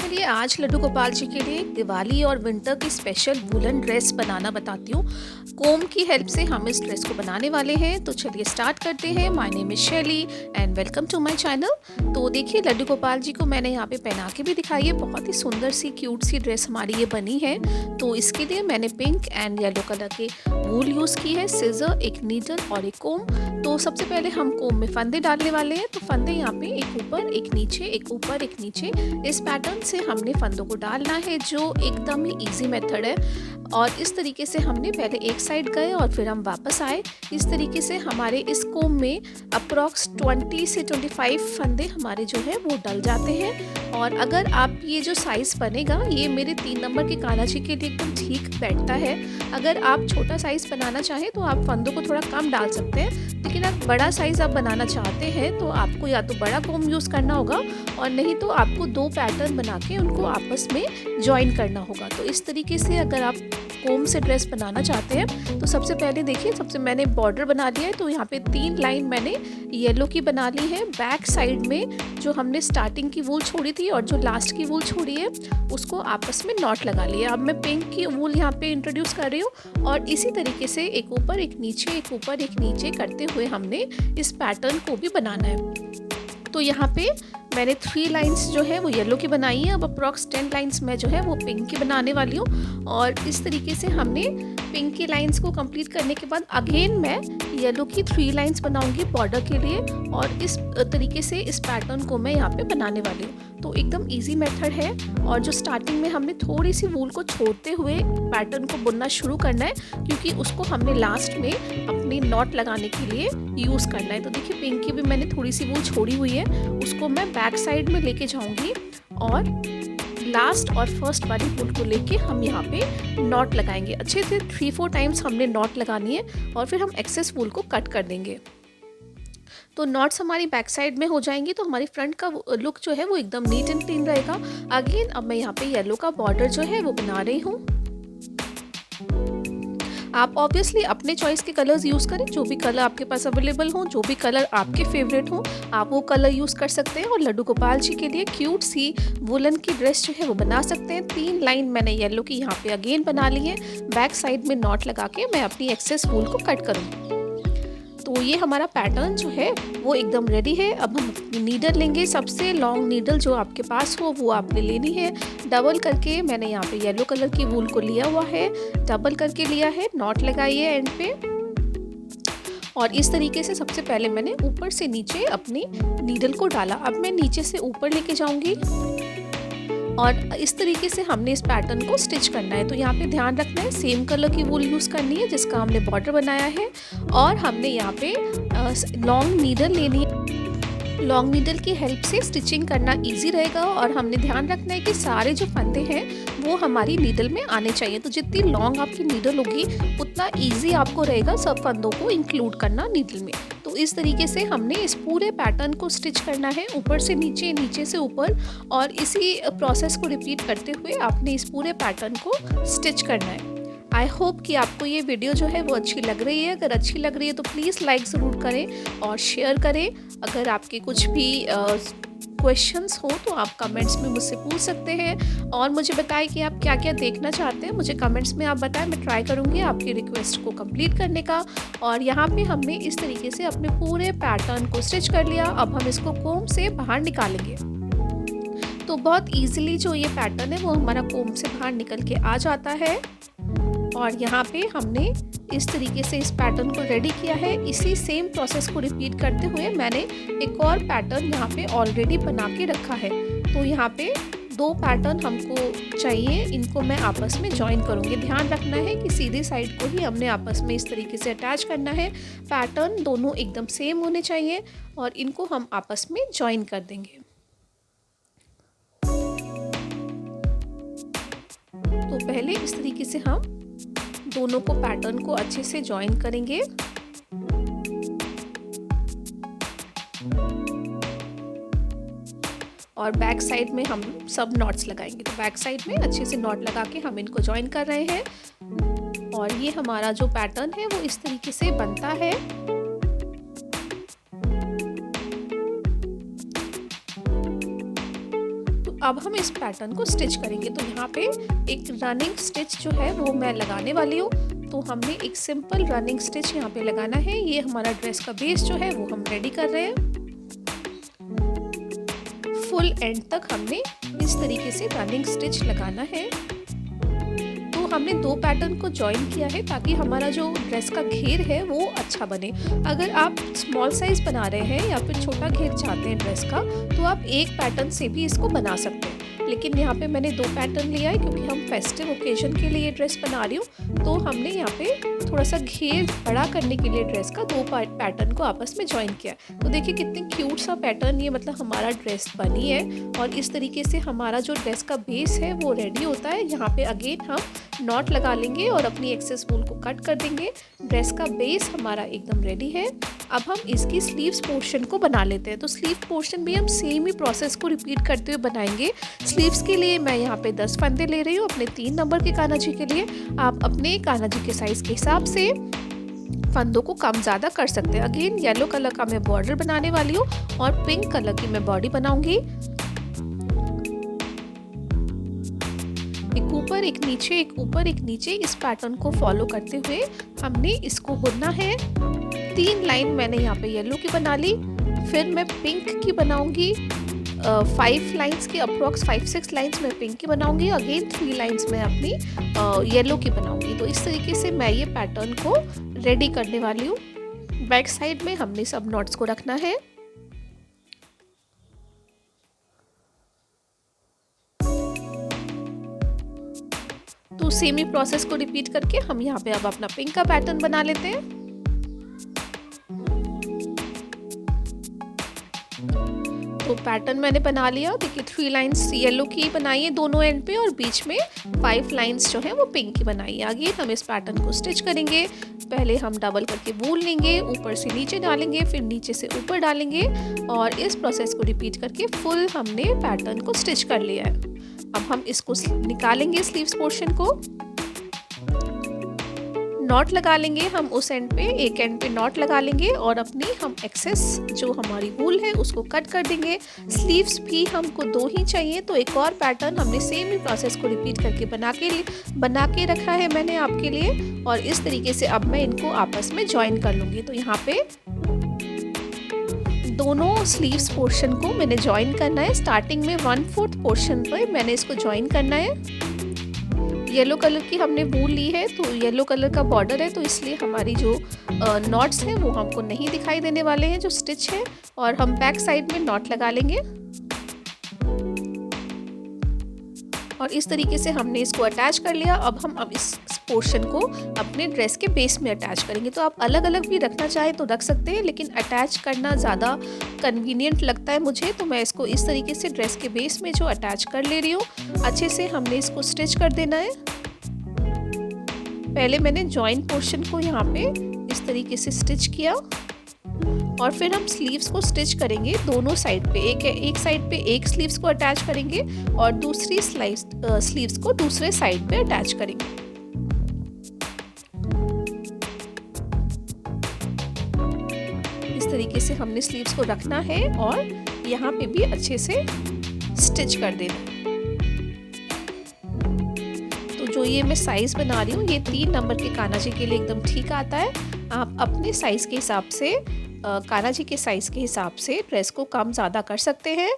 चलिए आज लड्डू गोपाल जी के लिए दिवाली और विंटर की स्पेशल वुलन ड्रेस बनाना बताती हूँ। कोम की हेल्प से हम इस ड्रेस को बनाने वाले हैं। तो चलिए स्टार्ट करते हैं। My name is Shaili and welcome to my channel. तो देखिए लड्डू गोपाल जी को मैंने यहाँ पे पहना के भी दिखाई है। बहुत ही सुंदर सी क्यूट सी ड्रेस हमारी ये बनी है। तो इसके लिए मैंने पिंक एंड येलो कलर के वूल यूज़ की है, सीजर, एक नीडल और एक कोम। तो सबसे पहले हम कोम में फंदे डालने वाले हैं। तो फंदे यहाँ पे एक ऊपर एक नीचे, एक ऊपर एक नीचे, इस पैटर्न से हमने फंदों को डालना है, जो एकदम ही इजी मेथड है। और इस तरीके से हमने पहले एक साइड गए और फिर हम वापस आए। इस तरीके से हमारे इस कोम में अप्रॉक्स 20 से 25 फंदे हमारे जो है वो डल जाते हैं। और अगर आप ये जो साइज़ बनेगा ये मेरे 3 नंबर के कान्हा जी के लिए एकदम ठीक बैठता है। अगर आप छोटा साइज़ बनाना चाहें तो आप फंदों को थोड़ा कम डाल सकते हैं, लेकिन आप बड़ा साइज़ आप बनाना चाहते हैं तो आपको या तो बड़ा कोम यूज़ करना होगा और नहीं तो आपको 2 पैटर्न बना के उनको आपस में जॉइन करना होगा। तो इस तरीके से अगर आप कोम से ड्रेस बनाना चाहते हैं तो सबसे पहले देखिए, सबसे मैंने बॉर्डर बना लिया है। तो यहाँ पे 3 लाइन मैंने येलो की बना ली है। बैक साइड में जो हमने स्टार्टिंग की वूल छोड़ी थी और जो लास्ट की वूल छोड़ी है उसको आपस में नॉट लगा लिया। अब मैं पिंक की वूल यहाँ पे इंट्रोड्यूस कर रही हूँ और इसी तरीके से एक ऊपर एक नीचे, एक ऊपर एक नीचे करते हुए हमने इस पैटर्न को भी बनाना है। तो यहाँ पे मैंने 3 लाइंस जो है वो येलो की बनाई है। अब अप्रॉक्स 10 लाइंस मैं जो है वो पिंक की बनाने वाली हूँ। और इस तरीके से हमने पिंक की लाइंस को कंप्लीट करने के बाद अगेन मैं येलो की 3 लाइंस बनाऊंगी बॉर्डर के लिए। और इस तरीके से इस पैटर्न को मैं यहाँ पे बनाने वाली हूँ। तो एकदम इजी मेथड है। और जो स्टार्टिंग में हमने थोड़ी सी वूल को छोड़ते हुए पैटर्न को बुनना शुरू करना है, क्योंकि उसको हमने लास्ट में अपनी नॉट लगाने के लिए यूज़ करना है। तो देखिए पिंक की भी मैंने थोड़ी सी वूल छोड़ी हुई है, उसको मैं बैक साइड में लेके जाऊंगी और लास्ट और फर्स्ट वाली वूल को लेके हम यहाँ पे नॉट लगाएंगे। अच्छे से 3-4 टाइम्स हमने नॉट लगानी है और फिर हम एक्सेस वूल को कट कर देंगे। तो नॉट्स हमारी बैक साइड में हो जाएंगी तो हमारी फ्रंट का लुक जो है वो एकदम नीट एंड क्लीन रहेगा। अगेन अब मैं यहाँ पे येलो का बॉर्डर जो है वो बना रही हूँ। आप ऑब्वियसली अपने चॉइस के कलर्स यूज़ करें, जो भी कलर आपके पास अवेलेबल हो, जो भी कलर आपके फेवरेट हो आप वो कलर यूज़ कर सकते हैं और लड्डू गोपाल जी के लिए क्यूट सी वुलन की ड्रेस जो है वो बना सकते हैं। 3 लाइन मैंने येलो की यहाँ पे अगेन बना ली है। बैक साइड में नॉट लगा के मैं अपनी एक्सेस वूल को कट करूँगी। तो ये हमारा पैटर्न जो है वो एकदम रेडी है। अब हम नीडल लेंगे, सबसे लॉन्ग नीडल जो आपके पास हो वो आपने लेनी है। डबल करके मैंने यहाँ पे येलो कलर की वूल को लिया हुआ है, डबल करके लिया है, नॉट लगाई है एंड पे। और इस तरीके से सबसे पहले मैंने ऊपर से नीचे अपनी नीडल को डाला। अब मैं नीचे से ऊपर लेके जाऊंगी और इस तरीके से हमने इस पैटर्न को स्टिच करना है। तो यहाँ पे ध्यान रखना है सेम कलर की वूल यूज़ करनी है जिसका हमने बॉर्डर बनाया है। और हमने यहाँ पे लॉन्ग नीडल लेनी है। लॉन्ग नीडल की हेल्प से स्टिचिंग करना इजी रहेगा। और हमने ध्यान रखना है कि सारे जो फंदे हैं वो हमारी नीडल में आने चाहिए। तो जितनी लॉन्ग आपकी नीडल होगी उतना इजी आपको रहेगा सब फंदों को इंक्लूड करना नीडल में। तो इस तरीके से हमने इस पूरे पैटर्न को स्टिच करना है, ऊपर से नीचे, नीचे से ऊपर। और इसी प्रोसेस को रिपीट करते हुए आपने इस पूरे पैटर्न को स्टिच करना है। आई होप कि आपको ये वीडियो जो है वो अच्छी लग रही है। अगर अच्छी लग रही है तो प्लीज़ लाइक ज़रूर करें और शेयर करें। अगर आपके कुछ भी क्वेश्चंस हो तो आप कमेंट्स में मुझसे पूछ सकते हैं और मुझे बताएं कि आप क्या क्या देखना चाहते हैं। मुझे कमेंट्स में आप बताएं, मैं ट्राई करूँगी आपकी रिक्वेस्ट को कंप्लीट करने का। और यहाँ पे हमने इस तरीके से अपने पूरे पैटर्न को स्टिच कर लिया। अब हम इसको कोम से बाहर निकालेंगे। तो बहुत ईजिली जो ये पैटर्न है वो हमारा कोम से बाहर निकल के आ जाता है। और यहाँ पे हमने इस तरीके से इस पैटर्न को रेडी किया है। इसी सेम प्रोसेस को रिपीट करते हुए मैंने एक और पैटर्न यहाँ पे ऑलरेडी बना के रखा है। तो यहाँ पे 2 पैटर्न हमको चाहिए, इनको मैं आपस में जॉइन करूँगी। ध्यान रखना है कि सीधी साइड को ही हमने आपस में इस तरीके से अटैच करना है। पैटर्न दोनों एकदम सेम होने चाहिए और इनको हम आपस में जॉइन कर देंगे। तो पहले इस तरीके से हम दोनों को पैटर्न को अच्छे से जॉइन करेंगे। और बैक साइड में हम सब नॉट्स लगाएंगे। तो बैक साइड में अच्छे से नॉट लगा के हम इनको जॉइन कर रहे हैं। और ये हमारा जो पैटर्न है वो इस तरीके से बनता है। अब हम इस पैटर्न को स्टिच करेंगे। तो यहाँ पे एक रनिंग स्टिच जो है वो मैं लगाने वाली हूँ। तो हमने एक सिंपल रनिंग स्टिच यहाँ पे लगाना है। ये हमारा ड्रेस का बेस जो है वो हम रेडी कर रहे हैं। फुल एंड तक हमने इस तरीके से रनिंग स्टिच लगाना है। तो हमने 2 पैटर्न को जॉइन किया है ताकि हमारा जो ड्रेस का घेर है वो अच्छा बने। अगर आप स्मॉल साइज बना रहे हैं या फिर छोटा घेर चाहते हैं ड्रेस का, तो आप एक पैटर्न से भी इसको बना सकते हैं। लेकिन यहाँ पे मैंने 2 पैटर्न लिया है क्योंकि हम फेस्टिव ओकेजन के लिए ड्रेस बना रही हूँ। तो हमने यहाँ पे थोड़ा सा घेर बड़ा करने के लिए ड्रेस का 2 पैटर्न को आपस में जॉइन किया। तो देखिए कितने क्यूट सा पैटर्न ये मतलब हमारा ड्रेस बनी है। और इस तरीके से हमारा जो ड्रेस का बेस है वो रेडी होता है। यहाँ पे अगेन हम नॉट लगा लेंगे और अपनी एक्सेस वूल को कट कर देंगे। ड्रेस का बेस हमारा एकदम रेडी है। अब हम इसकी स्लीव्स पोर्शन को बना लेते हैं। तो स्लीव पोर्शन भी हम सेम ही प्रोसेस को रिपीट करते हुए बनाएंगे। स्लीव्स के लिए मैं यहाँ पे 10 फंदे ले रही हूँ अपने 3 नंबर के कान्हा जी के लिए। आप अपने कान्हा जी के साइज के हिसाब से फंदों को कम ज़्यादा कर सकते हैं। अगेन येलो कलर का मैं बॉर्डर बनाने वाली हूँ और पिंक कलर की मैं बॉडी बनाऊंगी। एक ऊपर एक नीचे, एक ऊपर एक नीचे, इस पैटर्न को फॉलो करते हुए हमने इसको बुनना है। 3 लाइन मैंने यहाँ पे येलो की बना ली, फिर मैं पिंक की बनाऊंगी। 5 लाइंस की अप्रॉक्स 5-6 लाइंस में पिंक की बनाऊंगी। अगेन 3 लाइंस में अपनी येलो की बनाऊंगी। तो इस तरीके से मैं ये पैटर्न को रेडी करने वाली हूँ। बैक साइड में हमने सब नॉट्स को रखना है। तो सेम ही प्रोसेस को रिपीट करके हम यहाँ पे अब अपना पिंक का पैटर्न बना लेते हैं। तो पैटर्न मैंने बना लिया। देखिए 3 लाइंस येलो की बनाई है दोनों एंड पे और बीच में 5 लाइंस जो है वो पिंक की बनाई है। आगे हम इस पैटर्न को स्टिच करेंगे। पहले हम डबल करके वूल लेंगे, ऊपर से नीचे डालेंगे, फिर नीचे से ऊपर डालेंगे और इस प्रोसेस को रिपीट करके फुल हमने पैटर्न को स्टिच कर लिया है। अब हम इसको निकालेंगे स्लीव्स पोर्शन को, नॉट लगा लेंगे हम उस एंड पे, एक एंड पे नॉट लगा लेंगे और अपनी हम एक्सेस जो हमारी वूल है उसको कट कर देंगे। स्लीव्स भी हमको 2 ही चाहिए। तो एक और पैटर्न हमने सेम ही प्रोसेस को रिपीट करके बना के रखा है मैंने आपके लिए। और इस तरीके से अब मैं इनको आपस में ज्वाइन कर लूँगी। तो यहाँ पे दोनों स्लीव्स पोर्शन को मैंने ज्वाइन करना है। स्टार्टिंग में 1/4 पोर्शन पर मैंने इसको ज्वाइन करना है। येलो कलर की हमने वूल ली है तो येलो कलर का बॉर्डर है, तो इसलिए हमारी जो नॉट्स हैं वो हमको नहीं दिखाई देने वाले हैं जो स्टिच है। और हम बैक साइड में नॉट लगा लेंगे और इस तरीके से हमने इसको अटैच कर लिया। अब इस पोर्शन को अपने ड्रेस के बेस में अटैच करेंगे। तो आप अलग अलग भी रखना चाहें तो रख सकते हैं, लेकिन अटैच करना ज़्यादा कन्वीनियंट लगता है मुझे। तो मैं इसको इस तरीके से ड्रेस के बेस में जो अटैच कर ले रही हूँ। अच्छे से हमने इसको स्टिच कर देना है। पहले मैंने जॉइंट पोर्शन को यहाँ पे इस तरीके से स्टिच किया और फिर हम स्लीव्स को स्टिच करेंगे दोनों साइड पे। एक साइड पे एक स्लीव्स को अटैच करेंगे और दूसरी स्लीव्स को दूसरे साइड पे अटैच करेंगे। इस तरीके से हमने स्लीव्स को रखना है और यहाँ पे भी अच्छे से स्टिच कर देना है। तो जो ये मैं साइज बना रही हूँ ये 3 नंबर के कान्हा जी के लिए एकदम ठीक आता है। आप अपने साइज के हिसाब से कान्हा जी के साइज के हिसाब से ड्रेस को कम ज़्यादा कर सकते हैं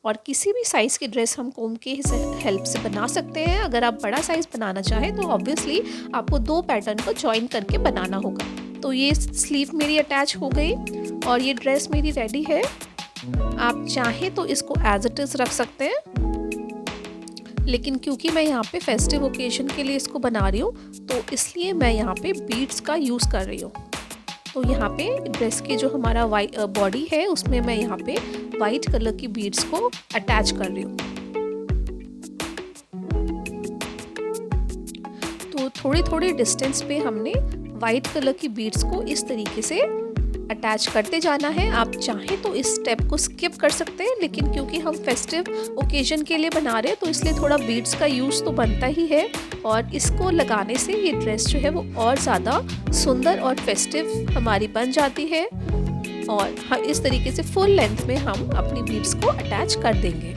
और किसी भी साइज़ की ड्रेस हम कोम के हेल्प से बना सकते हैं। अगर आप बड़ा साइज़ बनाना चाहें तो ऑब्वियसली आपको 2 पैटर्न को ज्वाइन करके बनाना होगा। तो ये स्लीव मेरी अटैच हो गई और ये ड्रेस मेरी रेडी है। आप चाहें तो इसको एज इट इज़ रख सकते हैं, लेकिन क्योंकि मैं यहाँ पे फेस्टिव ओकेजन के लिए इसको बना रही हूँ तो इसलिए मैं यहाँ पे बीड्स का यूज़ कर रही हूँ। तो यहाँ पे ड्रेस की जो हमारा बॉडी है उसमें मैं यहाँ पे वाइट कलर की बीड्स को अटैच कर रही हूँ। तो थोड़ी थोड़ी डिस्टेंस पे हमने वाइट कलर की बीड्स को इस तरीके से अटैच करते जाना है। आप चाहें तो इस स्टेप को स्किप कर सकते हैं, लेकिन क्योंकि हम फेस्टिव ओकेजन के लिए बना रहे हैं तो इसलिए थोड़ा बीड्स का यूज़ तो बनता ही है। और इसको लगाने से ये ड्रेस जो है वो और ज़्यादा सुंदर और फेस्टिव हमारी बन जाती है। और इस तरीके से फुल लेंथ में हम अपनी बीड्स को अटैच कर देंगे।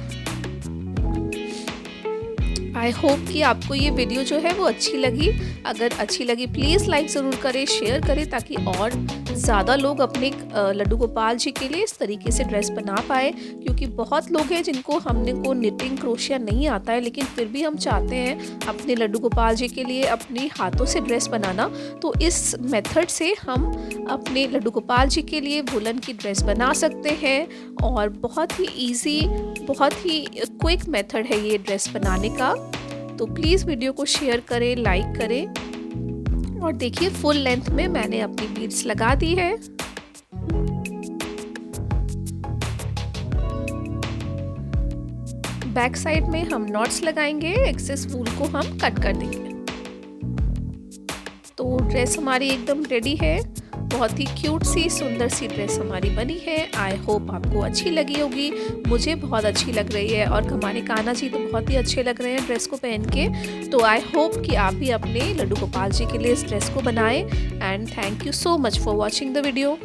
आई होप कि आपको ये वीडियो जो है वो अच्छी लगी। अगर अच्छी लगी प्लीज़ लाइक ज़रूर करें, शेयर करें, ताकि और ज़्यादा लोग अपने लड्डू गोपाल जी के लिए इस तरीके से ड्रेस बना पाए। क्योंकि बहुत लोग हैं जिनको हमने को निटिंग क्रोशिया नहीं आता है, लेकिन फिर भी हम चाहते हैं अपने लड्डू गोपाल जी के लिए अपने हाथों से ड्रेस बनाना। तो इस मेथड से हम अपने लड्डू गोपाल जी के लिए वुलन की ड्रेस बना सकते हैं। और बहुत ही ईजी, बहुत ही क्विक मेथड है ये ड्रेस बनाने का। तो प्लीज़ वीडियो को शेयर करें, लाइक करें। और देखिए फुल लेंथ में मैंने अपनी बीड्स लगा दी है। बैक साइड में हम नॉट्स लगाएंगे, एक्सेस वूल को हम कट कर देंगे। तो ड्रेस हमारी एकदम रेडी है। बहुत ही क्यूट सी सुंदर सी ड्रेस हमारी बनी है। आई होप आपको अच्छी लगी होगी। मुझे बहुत अच्छी लग रही है और हमारे कान्हा जी तो बहुत ही अच्छे लग रहे हैं ड्रेस को पहन के। तो आई होप कि आप भी अपने लड्डू गोपाल जी के लिए इस ड्रेस को बनाएं। And thank you so much for watching the video.